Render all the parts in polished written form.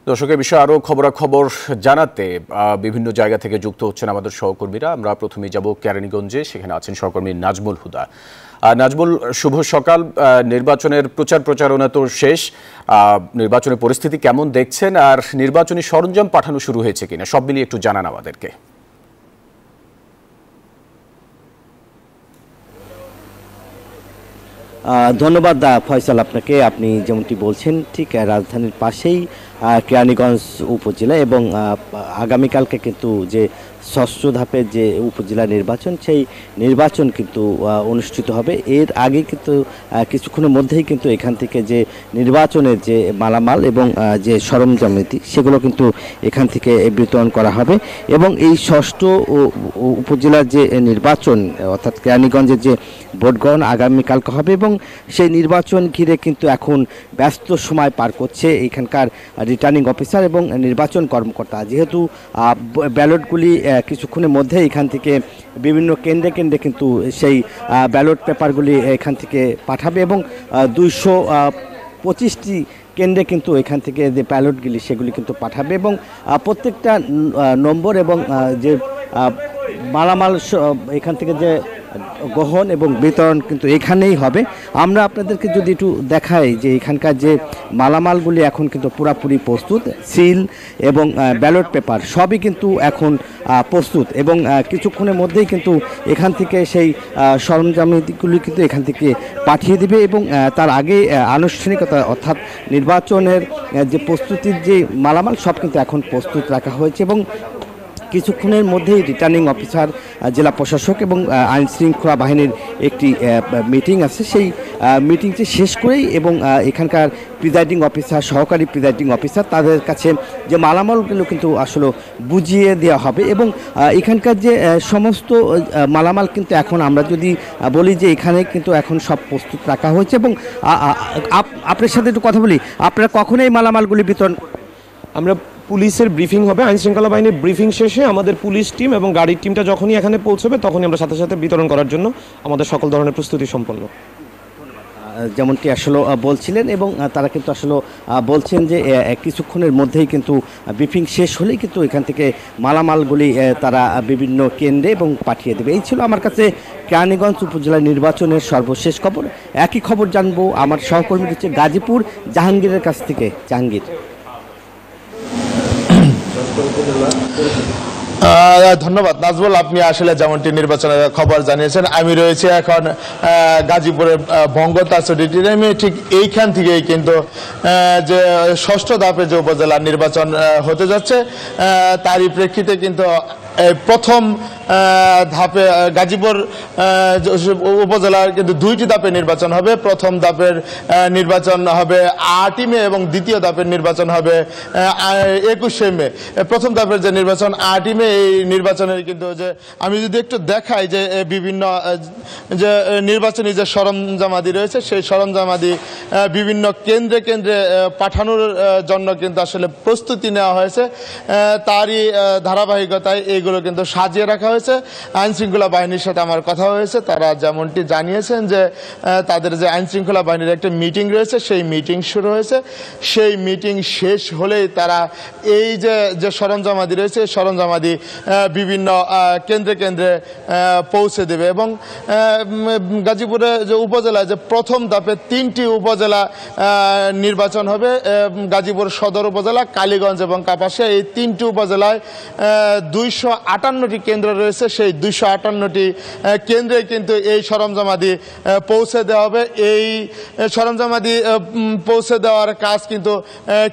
দর্শকের বিষয়ে আরও খবরাখবর জানাতে বিভিন্ন জায়গা থেকে যুক্ত হচ্ছেন আমাদের সহকর্মীরা। আমরা প্রথমে যাব কেরানীগঞ্জে, সেখানে আছেন সহকর্মী নাজমুল হুদা। নাজমুল, শুভ সকাল। নির্বাচনের প্রচারণা তো শেষ, নির্বাচনের পরিস্থিতি কেমন দেখছেন, আর নির্বাচনী সরঞ্জাম পাঠানো শুরু হয়েছে কিনা সব মিলিয়ে একটু জানান আমাদেরকে। ধন্যবাদ ফয়সাল আপনাকে। আপনি যেমনটি বলছেন ঠিক রাজধানীর পাশেই কেরানীগঞ্জ উপজেলা, এবং আগামীকালকে কিন্তু যে ষষ্ঠ ধাপের যে উপজেলা নির্বাচন, সেই নির্বাচন কিন্তু অনুষ্ঠিত হবে। এর আগে কিন্তু কিছুক্ষণের মধ্যেই কিন্তু এখান থেকে যে নির্বাচনের যে মালামাল এবং যে সরঞ্জামাদি সেগুলো কিন্তু এখান থেকে বিতরণ করা হবে। এবং এই ষষ্ঠ উপজেলার যে নির্বাচন অর্থাৎ কেরানীগঞ্জের যে ভোট গ্রহণ আগামীকালকে হবে, এবং সেই নির্বাচন ঘিরে কিন্তু এখন ব্যস্ত সময় পার করছে এখানকার রিটার্নিং অফিসার এবং নির্বাচন কর্মকর্তা। যেহেতু ব্যালটগুলি কিছুক্ষণের মধ্যে এখান থেকে বিভিন্ন কেন্দ্রে কেন্দ্রে কিন্তু সেই ব্যালট পেপারগুলি এখান থেকে পাঠাবে, এবং 225টি কেন্দ্রে কিন্তু এখান থেকে যে ব্যালটগুলি সেগুলি কিন্তু পাঠাবে, এবং প্রত্যেকটা নম্বর এবং যে মালামাল এখান থেকে যে গ্রহণ এবং বিতরণ কিন্তু এখানেই হবে। আমরা আপনাদেরকে যদি একটু দেখাই যে এখানকার যে মালামালগুলি এখন কিন্তু পুরাপুরি প্রস্তুত, সিল এবং ব্যালট পেপার সবই কিন্তু এখন প্রস্তুত, এবং কিছুক্ষণের মধ্যেই কিন্তু এখান থেকে সেই সরঞ্জামগুলি কিন্তু এখান থেকে পাঠিয়ে দিবে। এবং তার আগে আনুষ্ঠানিকতা অর্থাৎ নির্বাচনের যে প্রস্তুতির যে মালামাল সব কিন্তু এখন প্রস্তুত রাখা হয়েছে, এবং কিছুক্ষণের মধ্যেই রিটার্নিং অফিসার, জেলা প্রশাসক এবং আইন শৃঙ্খলা বাহিনীর একটি মিটিং আছে, সেই মিটিংটি শেষ করেই এবং এখানকার প্রিজাইডিং অফিসার, সহকারী প্রিজাইডিং অফিসার তাদের কাছে যে মালামালগুলো কিন্তু আসলে বুঝিয়ে দেওয়া হবে। এবং এখানকার যে সমস্ত মালামাল কিন্তু এখন আমরা যদি বলি যে এখানে কিন্তু এখন সব প্রস্তুত রাখা হয়েছে। এবং আপনার সাথে একটু কথা বলি, আপনারা কখন এই মালামালগুলি বিতরণ? আমরা পুলিশের ব্রিফিং হবে, আইন শৃঙ্খলা বাহিনীর ব্রিফিং শেষে আমাদের পুলিশ টিম এবং গাড়ির টিমটা যখনই এখানে পৌঁছবে তখনই আমরা সাথে সাথে বিতরণ করার জন্য আমাদের সকল ধরনের প্রস্তুতি সম্পন্ন। যেমনটি আসলে বলছিলেন, এবং তারা কিন্তু আসলে বলছেন যে কিছুক্ষণের মধ্যেই কিন্তু ব্রিফিং শেষ হলেই কিন্তু এখান থেকে মালামালগুলি তারা বিভিন্ন কেন্দ্রে এবং পাঠিয়ে দেবে। এই ছিল আমার কাছে কেরানীগঞ্জ উপজেলা নির্বাচনের সর্বশেষ খবর। একই খবর জানবো আমার সহকর্মী হচ্ছে গাজীপুর জাহাঙ্গীরের কাছ থেকে। জাহাঙ্গীর। ধন্যবাদ নাজমুল, আপনি আসলে যেমনটি নির্বাচনের খবর জানিয়েছেন। আমি রয়েছে এখন গাজীপুরের বঙ্গতাজ অডিটোরিয়ামে। ঠিক এইখান থেকেই কিন্তু যে ষষ্ঠ ধাপে যে উপজেলা নির্বাচন হতে যাচ্ছে তারই প্রেক্ষিতে কিন্তু প্রথম ধাপে গাজীপুর উপজেলার কিন্তু দুইটি ধাপে নির্বাচন হবে। প্রথম ধাপের নির্বাচন হবে 8ই মে এবং দ্বিতীয় ধাপের নির্বাচন হবে 21শে মে। প্রথম ধাপের যে নির্বাচন 8ই মে, এই নির্বাচনের কিন্তু যে আমি যদি একটু দেখাই যে বিভিন্ন যে নির্বাচনী যে সরঞ্জামাদি রয়েছে সেই সরঞ্জামাদি বিভিন্ন কেন্দ্রে কেন্দ্রে পাঠানোর জন্য কিন্তু আসলে প্রস্তুতি নেওয়া হয়েছে। তারই ধারাবাহিকতায় এইগুলো কিন্তু সাজিয়ে রাখা হয়েছে। আইন শৃঙ্খলা বাহিনীর সাথে আমার কথা হয়েছে, তারা যেমনটি জানিয়েছেন যে তাদের যে আইন শৃঙ্খলা বাহিনীর একটা মিটিং রয়েছে, সেই মিটিং শুরু হয়েছে। সেই মিটিং শেষ হলেই তারা এই যে সরঞ্জামাদি রয়েছে সরঞ্জামাদি বিভিন্ন কেন্দ্রে কেন্দ্রে পৌঁছে দেবে। এবং গাজীপুরে যে উপজেলায় যে প্রথম ধাপে 3টি উপজেলা নির্বাচন হবে, গাজীপুর সদর উপজেলা, কালীগঞ্জ এবং কাপাসিয়া, এই 3টি উপজেলায় 258টি কেন্দ্র রয়েছে। সেই 258টি কেন্দ্রে কিন্তু এই সরঞ্জামাদি পৌঁছে দেওয়া হবে। এই সরঞ্জামাদি পৌঁছে দেওয়ার কাজ কিন্তু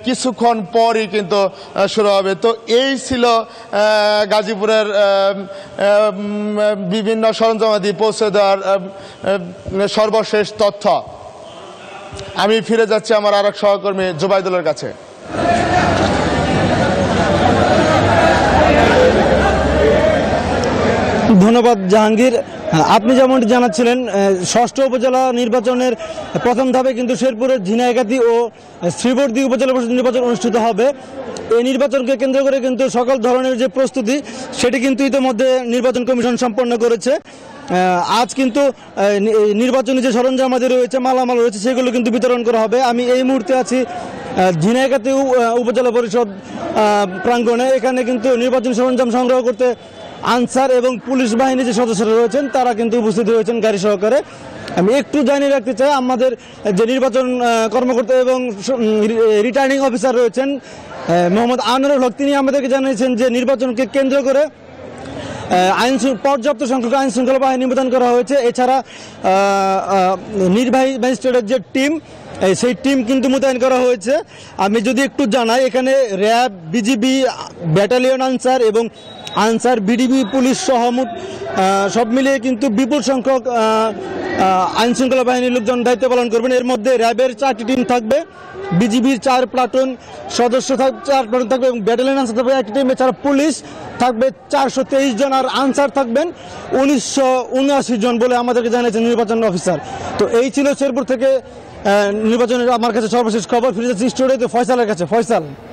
কিছুক্ষণ পরই কিন্তু শুরু হবে। তো এই ছিল গাজীপুরের বিভিন্ন সরঞ্জামাদি পৌঁছে দেওয়ার সর্বশেষ তথ্য। আমি ফিরে যাচ্ছি আমার আরেক সহকর্মী জুবাইদুলের কাছে। ধন্যবাদ জাহাঙ্গীর। আপনি যেমনটি জানাচ্ছিলেন, ষষ্ঠ উপজেলা নির্বাচনের প্রথম ধাপে কিন্তু শেরপুরের ঝিনাইগাতি ও শ্রীবর্দী উপজেলা পরিষদ নির্বাচন অনুষ্ঠিত হবে। এই নির্বাচনকে কেন্দ্র করে কিন্তু সকল ধরনের যে প্রস্তুতি সেটি কিন্তু ইতিমধ্যে নির্বাচন কমিশন সম্পন্ন করেছে। আজ কিন্তু নির্বাচনী যে সরঞ্জামাদি রয়েছে, মালামাল রয়েছে, সেগুলো কিন্তু বিতরণ করা হবে। আমি এই মুহূর্তে আছি ঝিনাইগাতি উপজেলা পরিষদ প্রাঙ্গণে। এখানে কিন্তু নির্বাচনী সরঞ্জাম সংগ্রহ করতে আনসার এবং পুলিশ বাহিনী যে সদস্যরা রয়েছেন তারা কিন্তু উপস্থিত হয়েছেন গাড়ি সহকারে। আমি একটু জানিয়ে রাখতে চাই, আমাদের যে নির্বাচন কর্মকর্তা এবং রিটার্নিং অফিসার রয়েছেন মোহাম্মদ আনোয়ারুল হক, তিনি আমাদেরকে জানিয়েছেন যে নির্বাচনকে কেন্দ্র করে পর্যাপ্ত সংখ্যক আইন শৃঙ্খলা বাহিনী মোতায়েন করা হয়েছে। এছাড়া নির্বাহী ম্যাজিস্ট্রেটের যে টিম, সেই টিম কিন্তু মোতায়েন করা হয়েছে। আমি যদি একটু জানাই, এখানে র্যাব, বিজিবি, ব্যাটালিয়ন আনসার এবং আনসার, বিডিবি, পুলিশ সহ সব মিলিয়ে কিন্তু বিপুল সংখ্যক আইন শৃঙ্খলা বাহিনীর লোকজন দায়িত্ব পালন করবেন। এর মধ্যে র্যাবের 4টি টিম থাকবে, বিজিবির 4 প্লাটুন সদস্য 4 প্লাটুন থাকবে এবং ব্যাটালিয়ন আনসার থাকবে 1টি টিম। এছাড়া পুলিশ থাকবে 423 জন আর আনসার থাকবেন 1979 জন বলে আমাদেরকে জানিয়েছেন নির্বাচন অফিসার। তো এই ছিল শেরপুর থেকে নির্বাচনের আমার কাছে সর্বশেষ খবর। ফিরে যাচ্ছি স্টুডিওতে ফয়সালের কাছে। ফয়সাল।